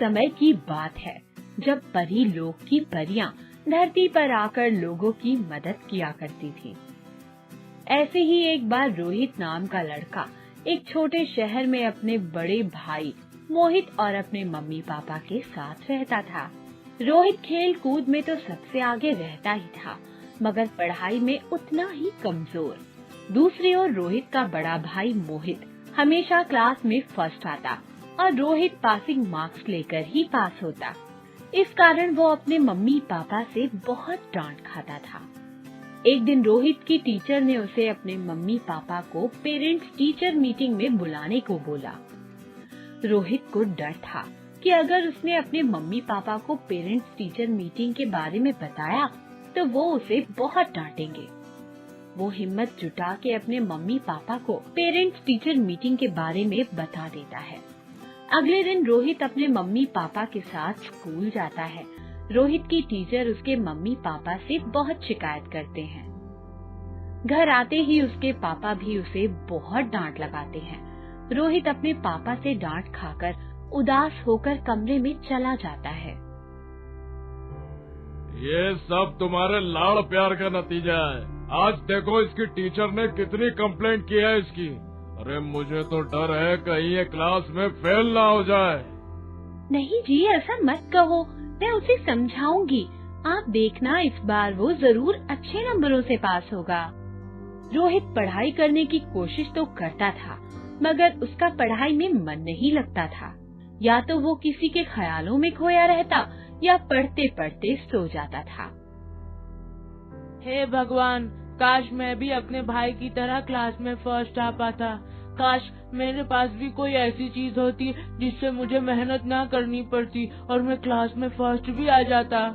समय की बात है जब परी लोक की परियां धरती पर आकर लोगों की मदद किया करती थी। ऐसे ही एक बार रोहित नाम का लड़का एक छोटे शहर में अपने बड़े भाई मोहित और अपने मम्मी पापा के साथ रहता था। रोहित खेल कूद में तो सबसे आगे रहता ही था, मगर पढ़ाई में उतना ही कमजोर। दूसरी ओर रोहित का बड़ा भाई मोहित हमेशा क्लास में फर्स्ट आता और रोहित पासिंग मार्क्स लेकर ही पास होता। इस कारण वो अपने मम्मी पापा से बहुत डांट खाता था। एक दिन रोहित की टीचर ने उसे अपने मम्मी पापा को पेरेंट्स टीचर मीटिंग में बुलाने को बोला। रोहित को डर था कि अगर उसने अपने मम्मी पापा को पेरेंट्स टीचर मीटिंग के बारे में बताया तो वो उसे बहुत डांटेंगे। वो हिम्मत जुटा के अपने मम्मी पापा को पेरेंट्स टीचर मीटिंग के बारे में बता देता है। अगले दिन रोहित अपने मम्मी पापा के साथ स्कूल जाता है। रोहित की टीचर उसके मम्मी पापा से बहुत शिकायत करते हैं। घर आते ही उसके पापा भी उसे बहुत डांट लगाते हैं। रोहित अपने पापा से डांट खाकर उदास होकर कमरे में चला जाता है। ये सब तुम्हारे लाड़ प्यार का नतीजा है। आज देखो इसकी टीचर ने कितनी कंप्लेंट की है इसकी। अरे मुझे तो डर है कहीं ये क्लास में फेल ना हो जाए। नहीं जी, ऐसा मत कहो, मैं उसे समझाऊंगी। आप देखना इस बार वो जरूर अच्छे नंबरों से पास होगा। रोहित पढ़ाई करने की कोशिश तो करता था, मगर उसका पढ़ाई में मन नहीं लगता था। या तो वो किसी के ख्यालों में खोया रहता या पढ़ते पढ़ते सो जाता था। हे भगवान, काश मैं भी अपने भाई की तरह क्लास में फर्स्ट आ पाता। काश मेरे पास भी कोई ऐसी चीज होती जिससे मुझे मेहनत ना करनी पड़ती और मैं क्लास में फर्स्ट भी आ जाता।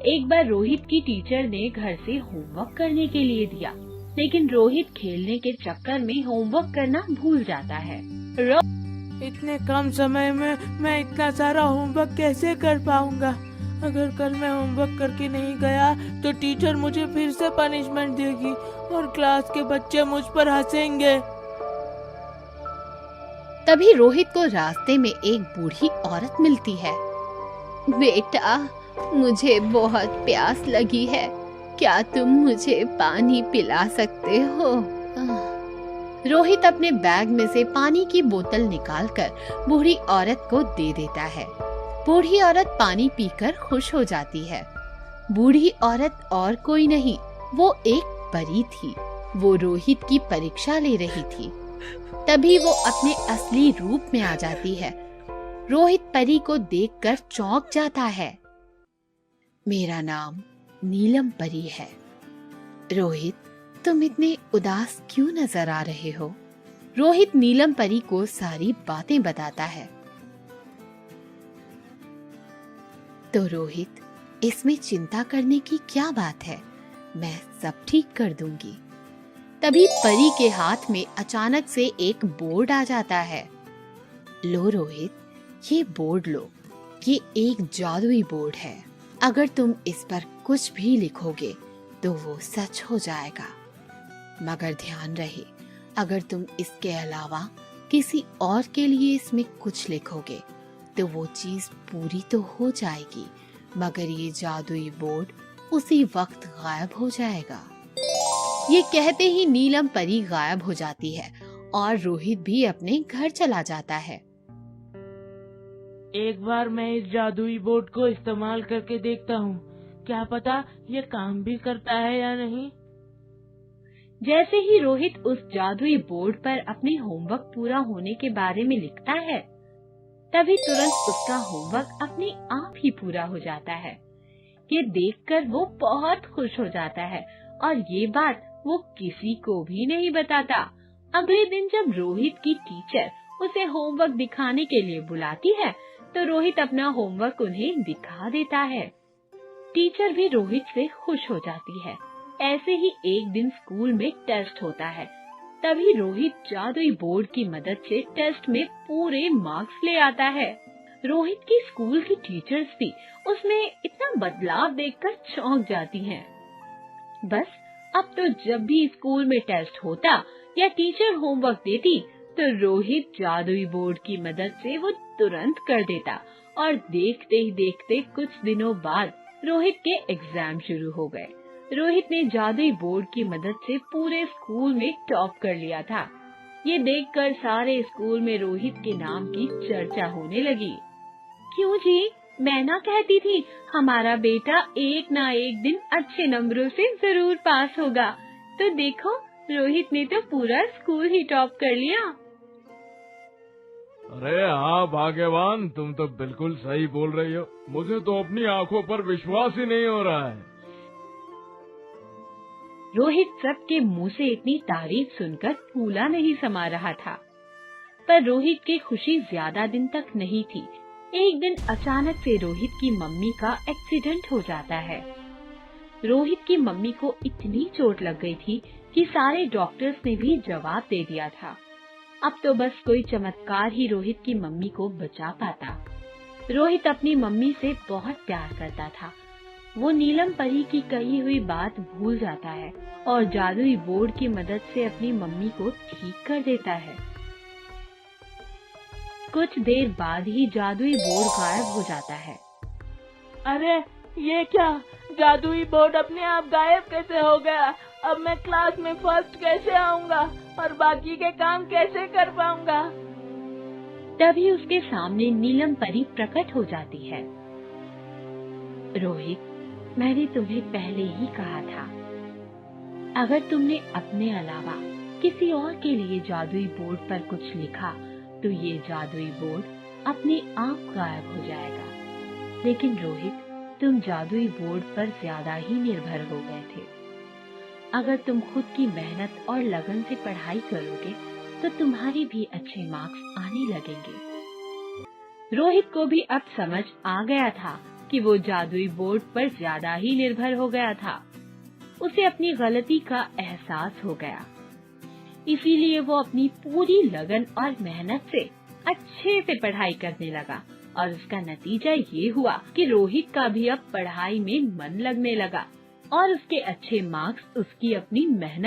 एक बार रोहित की टीचर ने घर से होमवर्क करने के लिए दिया, लेकिन रोहित खेलने के चक्कर में होमवर्क करना भूल जाता है। इतने कम समय में मैं इतना सारा होमवर्क कैसे कर पाऊंगा? अगर कल मैं होमवर्क करके नहीं गया तो टीचर मुझे फिर से पनिशमेंट देगी और क्लास के बच्चे मुझ पर हंसेंगे। तभी रोहित को रास्ते में एक बूढ़ी औरत मिलती है। बेटा, मुझे बहुत प्यास लगी है, क्या तुम मुझे पानी पिला सकते हो? रोहित अपने बैग में से पानी की बोतल निकालकर बूढ़ी औरत को दे देता है। बूढ़ी औरत पानी पीकर खुश हो जाती है। बूढ़ी औरत और कोई नहीं, वो एक परी थी। वो रोहित की परीक्षा ले रही थी। तभी वो अपने असली रूप में आ जाती है। रोहित परी को देखकर चौंक जाता है। मेरा नाम नीलम परी है। रोहित, तुम इतने उदास क्यों नजर आ रहे हो? रोहित नीलम परी को सारी बातें बताता है। तो रोहित, इसमें चिंता करने की क्या बात है? मैं सब ठीक कर दूंगी। तभी परी के हाथ में अचानक से एक बोर्ड आ जाता है। लो रोहित, ये बोर्ड लो। ये एक जादुई बोर्ड है। अगर तुम इस पर कुछ भी लिखोगे तो वो सच हो जाएगा। मगर ध्यान रहे, अगर तुम इसके अलावा किसी और के लिए इसमें कुछ लिखोगे तो वो चीज पूरी तो हो जाएगी, मगर ये जादुई बोर्ड उसी वक्त गायब हो जाएगा। ये कहते ही नीलम परी गायब हो जाती है और रोहित भी अपने घर चला जाता है। एक बार मैं इस जादुई बोर्ड को इस्तेमाल करके देखता हूँ, क्या पता ये काम भी करता है या नहीं। जैसे ही रोहित उस जादुई बोर्ड पर अपने होमवर्क पूरा होने के बारे में लिखता है, तभी तुरंत उसका होमवर्क अपने आप ही पूरा हो जाता है। ये देखकर वो बहुत खुश हो जाता है और ये बात वो किसी को भी नहीं बताता। अगले दिन जब रोहित की टीचर उसे होमवर्क दिखाने के लिए बुलाती है तो रोहित अपना होमवर्क उन्हें दिखा देता है। टीचर भी रोहित से खुश हो जाती है। ऐसे ही एक दिन स्कूल में टेस्ट होता है। तभी रोहित जादुई बोर्ड की मदद से टेस्ट में पूरे मार्क्स ले आता है। रोहित की स्कूल की टीचर्स भी उसमें इतना बदलाव देखकर चौंक जाती हैं। बस अब तो जब भी स्कूल में टेस्ट होता या टीचर होमवर्क देती तो रोहित जादुई बोर्ड की मदद से वो तुरंत कर देता और देखते ही देखते कुछ दिनों बाद रोहित के एग्जाम शुरू हो गए। रोहित ने जादुई बोर्ड की मदद से पूरे स्कूल में टॉप कर लिया था। ये देखकर सारे स्कूल में रोहित के नाम की चर्चा होने लगी। क्यों जी, मैं ना कहती थी हमारा बेटा एक ना एक दिन अच्छे नंबरों से जरूर पास होगा। तो देखो, रोहित ने तो पूरा स्कूल ही टॉप कर लिया। अरे हाँ भाग्यवान, तुम तो बिल्कुल सही बोल रही हो। मुझे तो अपनी आंखों पर विश्वास ही नहीं हो रहा है। रोहित सबके मुंह से इतनी तारीफ सुनकर फूला नहीं समा रहा था। पर रोहित की खुशी ज्यादा दिन तक नहीं थी। एक दिन अचानक से रोहित की मम्मी का एक्सीडेंट हो जाता है। रोहित की मम्मी को इतनी चोट लग गई थी कि सारे डॉक्टर्स ने भी जवाब दे दिया था। अब तो बस कोई चमत्कार ही रोहित की मम्मी को बचा पाता। रोहित अपनी मम्मी से बहुत प्यार करता था। वो नीलम परी की कही हुई बात भूल जाता है और जादुई बोर्ड की मदद से अपनी मम्मी को ठीक कर देता है। कुछ देर बाद ही जादुई बोर्ड गायब हो जाता है। अरे ये क्या, जादुई बोर्ड अपने आप गायब कैसे हो गया? अब मैं क्लास में फर्स्ट कैसे आऊंगा और बाकी के काम कैसे कर पाऊंगा? तभी उसके सामने नीलम परी प्रकट हो जाती है। रोहित, मैंने तुम्हें पहले ही कहा था, अगर तुमने अपने अलावा किसी और के लिए जादुई बोर्ड पर कुछ लिखा तो ये जादुई बोर्ड अपने आप गायब हो जाएगा। लेकिन रोहित, तुम जादुई बोर्ड पर ज्यादा ही निर्भर हो गए थे। अगर तुम खुद की मेहनत और लगन से पढ़ाई करोगे तो तुम्हारे भी अच्छे मार्क्स आने लगेंगे। रोहित को भी अब समझ आ गया था कि वो जादुई बोर्ड पर ज्यादा ही निर्भर हो गया था। उसे अपनी गलती का एहसास हो गया। इसीलिए वो अपनी पूरी लगन और मेहनत से अच्छे से पढ़ाई करने लगा और उसका नतीजा ये हुआ कि रोहित का भी अब पढ़ाई में मन लगने लगा और उसके अच्छे मार्क्स उसकी अपनी मेहनत